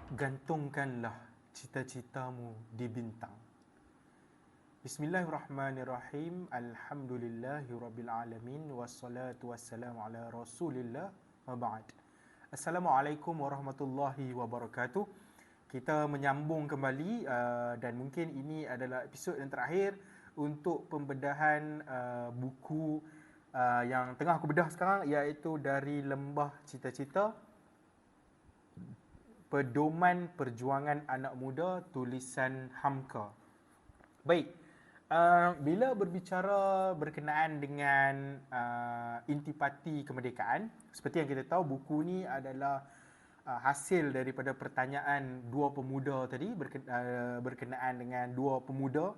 Gantungkanlah cita-citamu di bintang. Bismillahirrahmanirrahim. Alhamdulillahirabbil wassalatu wassalamu ala Rasulillah wa ba'd. Assalamualaikum warahmatullahi wabarakatuh. Kita menyambung kembali dan mungkin ini adalah episod yang terakhir untuk pembedahan buku yang tengah aku bedah sekarang, iaitu Dari Lembah Cita-Cita, Pedoman Perjuangan Anak Muda, tulisan Hamka. Baik, bila berbicara berkenaan dengan intipati kemerdekaan, seperti yang kita tahu, buku ni adalah hasil daripada pertanyaan dua pemuda tadi, berkenaan dengan dua pemuda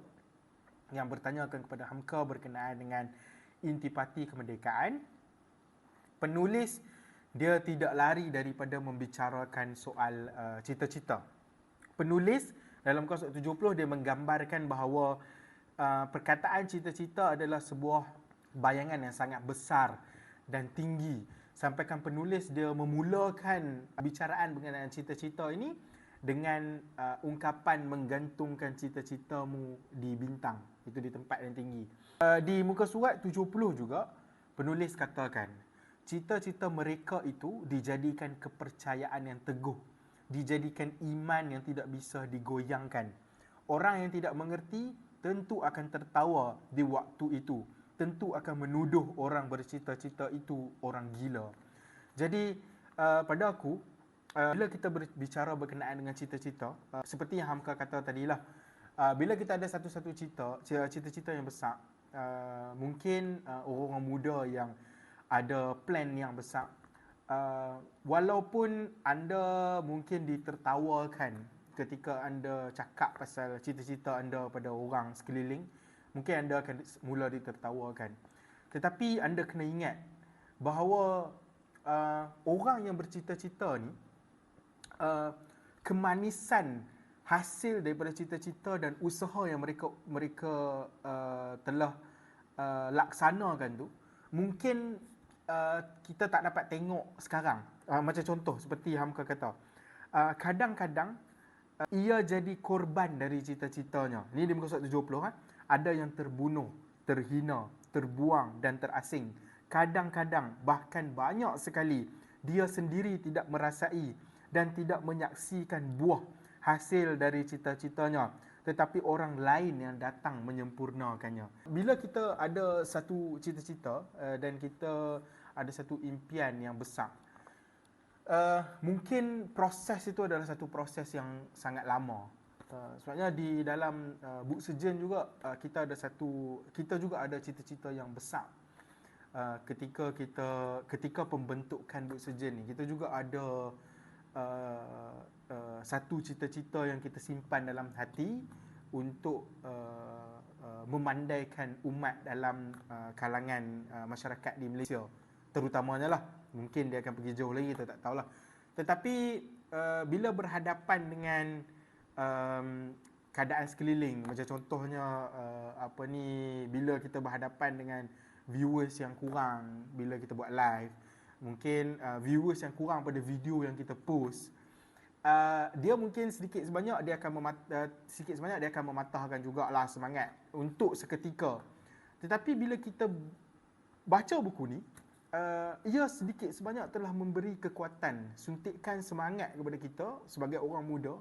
yang bertanyakan kepada Hamka berkenaan dengan intipati kemerdekaan. Penulis dia tidak lari daripada membicarakan soal cita-cita. Penulis dalam muka surat 70 dia menggambarkan bahawa perkataan cita-cita adalah sebuah bayangan yang sangat besar dan tinggi. Sampaikan penulis dia memulakan bicaraan mengenai cita-cita ini dengan ungkapan menggantungkan cita-citamu di bintang. Itu di tempat yang tinggi. Di muka surat 70 juga penulis katakan, cita-cita mereka itu dijadikan kepercayaan yang teguh, dijadikan iman yang tidak bisa digoyangkan. Orang yang tidak mengerti tentu akan tertawa di waktu itu, tentu akan menuduh orang bercita-cita itu orang gila. Jadi pada aku, bila kita berbicara berkenaan dengan cita-cita, seperti yang Hamka kata tadilah, bila kita ada satu-satu cita-cita yang besar, mungkin orang muda yang ada plan yang besar, walaupun anda mungkin ditertawakan ketika anda cakap pasal cita-cita anda pada orang sekeliling, mungkin anda akan mula ditertawakan. Tetapi anda kena ingat bahawa orang yang bercita-cita ni, kemanisan hasil daripada cita-cita dan usaha yang mereka telah laksanakan tu, mungkin kita tak dapat tengok sekarang. Macam contoh seperti Hamka kata, kadang-kadang ia jadi korban dari cita-citanya. Ni di muka surat 70 kan. Ada yang terbunuh, terhina, terbuang dan terasing. Kadang-kadang, bahkan banyak sekali, dia sendiri tidak merasai dan tidak menyaksikan buah hasil dari cita-citanya, tetapi orang lain yang datang menyempurnakannya. Bila kita ada satu cita-cita dan kita ada satu impian yang besar, mungkin proses itu adalah satu proses yang sangat lama. Sebabnya di dalam Book Surgeon juga kita juga ada cita-cita yang besar. Ketika pembentukan Book Surgeon ni, kita juga ada satu cita-cita yang kita simpan dalam hati untuk memandaikan umat dalam kalangan masyarakat di Malaysia terutamanya lah. Mungkin dia akan pergi jauh lagi, kita tak tahulah. Tetapi bila berhadapan dengan keadaan sekeliling, macam contohnya bila kita berhadapan dengan viewers yang kurang bila kita buat live, mungkin viewers yang kurang pada video yang kita post, dia mungkin sedikit sebanyak dia akan mematahkan jugalah semangat untuk seketika. Tetapi bila kita baca buku ni, ia sedikit sebanyak telah memberi kekuatan, suntikan semangat kepada kita sebagai orang muda.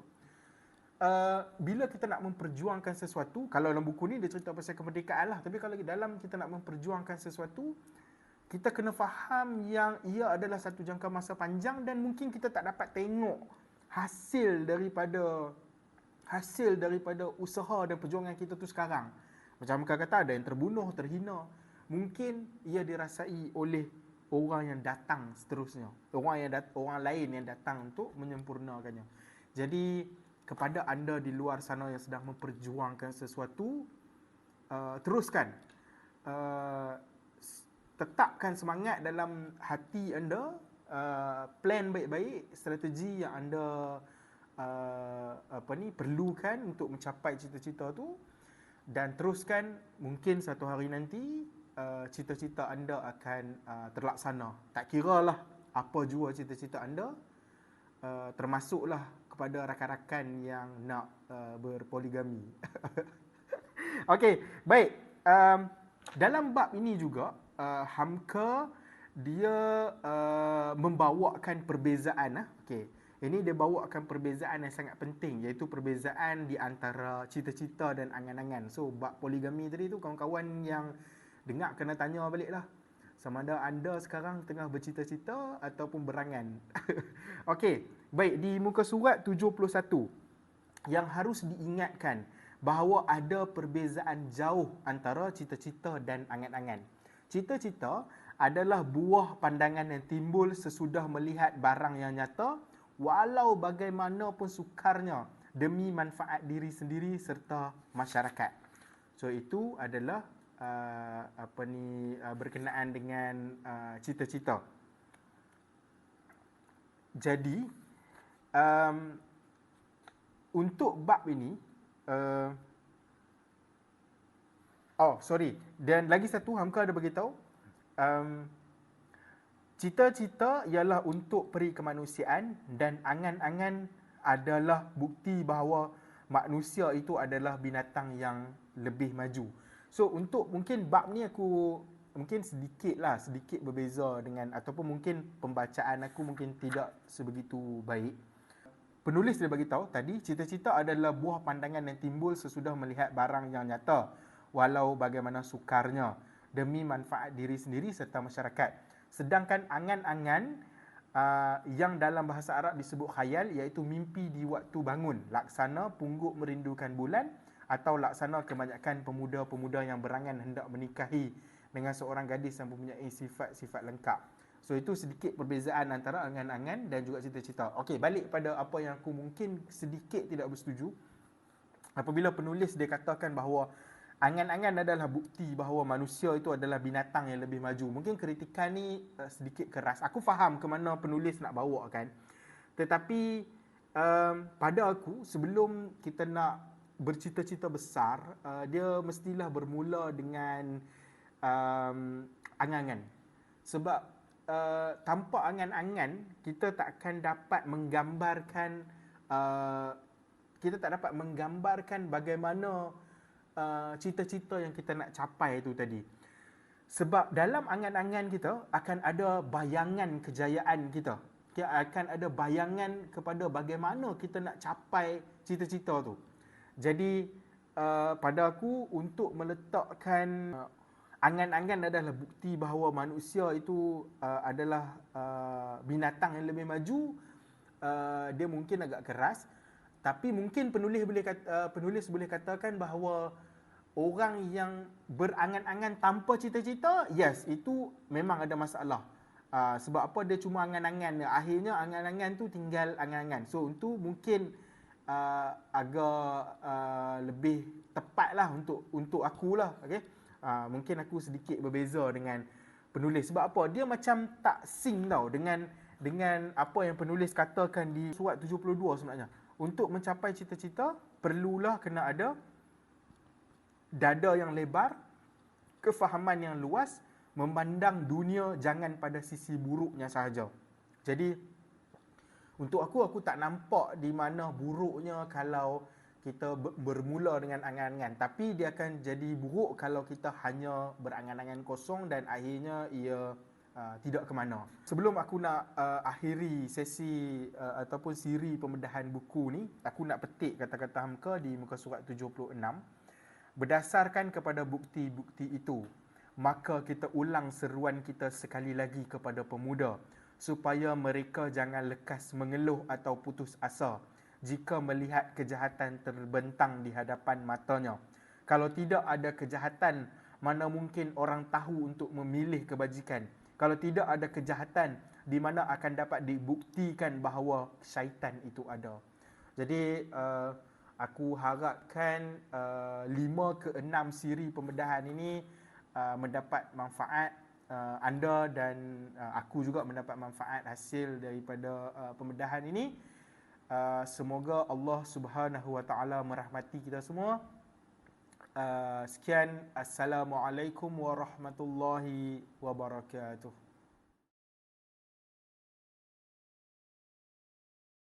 Bila kita nak memperjuangkan sesuatu, kalau dalam buku ni dia cerita pasal kemerdekaan lah, tapi kalau dalam kita nak memperjuangkan sesuatu, kita kena faham yang ia adalah satu jangka masa panjang dan mungkin kita tak dapat tengok hasil daripada usaha dan perjuangan kita tu sekarang. Macam mereka kata, ada yang terbunuh, terhina. Mungkin ia dirasai oleh orang yang datang seterusnya, orang lain yang datang untuk menyempurnakannya. Jadi kepada anda di luar sana yang sedang memperjuangkan sesuatu, teruskan, tetapkan semangat dalam hati anda, plan baik-baik strategi yang anda perlukan untuk mencapai cita-cita tu, dan teruskan. Mungkin satu hari nanti cita-cita anda akan terlaksana. Tak kira lah apa jua cita-cita anda, termasuklah kepada rakan-rakan yang nak berpoligami. Okey, baik. Dalam bab ini juga Hamka dia membawakan perbezaan. Okey, ini dia bawakan perbezaan yang sangat penting, iaitu perbezaan di antara cita-cita dan angan-angan. So bab poligami tadi tu, kawan-kawan yang dengar kena tanya baliklah, sama ada anda sekarang tengah bercita-cita ataupun berangan. Okey, baik, di muka surat 71 yang harus diingatkan bahawa ada perbezaan jauh antara cita-cita dan angan-angan. Cita-cita adalah buah pandangan yang timbul sesudah melihat barang yang nyata, walau bagaimanapun sukarnya, demi manfaat diri sendiri serta masyarakat. So itu adalah berkenaan dengan cita-cita. Jadi untuk bab ini dan lagi satu Hamka ada beritahu, cita-cita ialah untuk peri kemanusiaan dan angan-angan adalah bukti bahawa manusia itu adalah binatang yang lebih maju. So untuk mungkin bab ni aku mungkin sedikit berbeza dengan, ataupun mungkin pembacaan aku mungkin tidak sebegitu baik. Penulis dia bagi tahu tadi, cita-cita adalah buah pandangan yang timbul sesudah melihat barang yang nyata, walau bagaimana sukarnya, demi manfaat diri sendiri serta masyarakat. Sedangkan angan-angan yang dalam bahasa Arab disebut khayal, iaitu mimpi di waktu bangun, laksana pungguk merindukan bulan, atau laksana kebanyakan pemuda-pemuda yang berangan hendak menikahi dengan seorang gadis yang mempunyai sifat-sifat lengkap. So itu sedikit perbezaan antara angan-angan dan juga cita-cita. Okey, balik pada apa yang aku mungkin sedikit tidak bersetuju. Apabila penulis dia katakan bahawa angan-angan adalah bukti bahawa manusia itu adalah binatang yang lebih maju. Mungkin kritikan ni sedikit keras. Aku faham ke mana penulis nak bawa kan. Tetapi pada aku, sebelum kita nak bercita-cita besar, dia mestilah bermula dengan angan-angan. Sebab tanpa angan-angan, kita tak akan dapat menggambarkan bagaimana cita-cita yang kita nak capai itu tadi. Sebab dalam angan-angan kita akan ada bayangan kejayaan kita. Akan ada bayangan kepada bagaimana kita nak capai cita-cita tu. Jadi pada aku, untuk meletakkan angan-angan adalah bukti bahawa manusia itu adalah binatang yang lebih maju, dia mungkin agak keras. Tapi mungkin penulis boleh katakan bahawa orang yang berangan-angan tanpa cita-cita, yes, itu memang ada masalah. Sebab apa? Dia cuma angan-angan. Akhirnya angan-angan tu tinggal angan-angan. So itu mungkin agak lebih tepatlah untuk akulah. Okay? Mungkin aku sedikit berbeza dengan penulis. Sebab apa? Dia macam tak sync tau dengan apa yang penulis katakan di surat 72 sebenarnya. Untuk mencapai cita-cita, perlulah kena ada dada yang lebar, kefahaman yang luas, memandang dunia jangan pada sisi buruknya sahaja. Jadi untuk aku tak nampak di mana buruknya kalau kita bermula dengan angan-angan. Tapi dia akan jadi buruk kalau kita hanya berangan-angan kosong dan akhirnya ia tidak ke mana. Sebelum aku nak akhiri sesi ataupun siri pembedahan buku ni, aku nak petik kata-kata Hamka di muka surat 76. Berdasarkan kepada bukti-bukti itu, maka kita ulang seruan kita sekali lagi kepada pemuda, supaya mereka jangan lekas mengeluh atau putus asa jika melihat kejahatan terbentang di hadapan matanya. Kalau tidak ada kejahatan, mana mungkin orang tahu untuk memilih kebajikan? Kalau tidak ada kejahatan, di mana akan dapat dibuktikan bahawa syaitan itu ada? Jadi aku harapkan 5 ke 6 siri pembedahan ini mendapat manfaat. Anda dan aku juga mendapat manfaat hasil daripada pembedahan ini. Semoga Allah Subhanahu Wa Taala merahmati kita semua. Sekian, Assalamualaikum warahmatullahi wabarakatuh.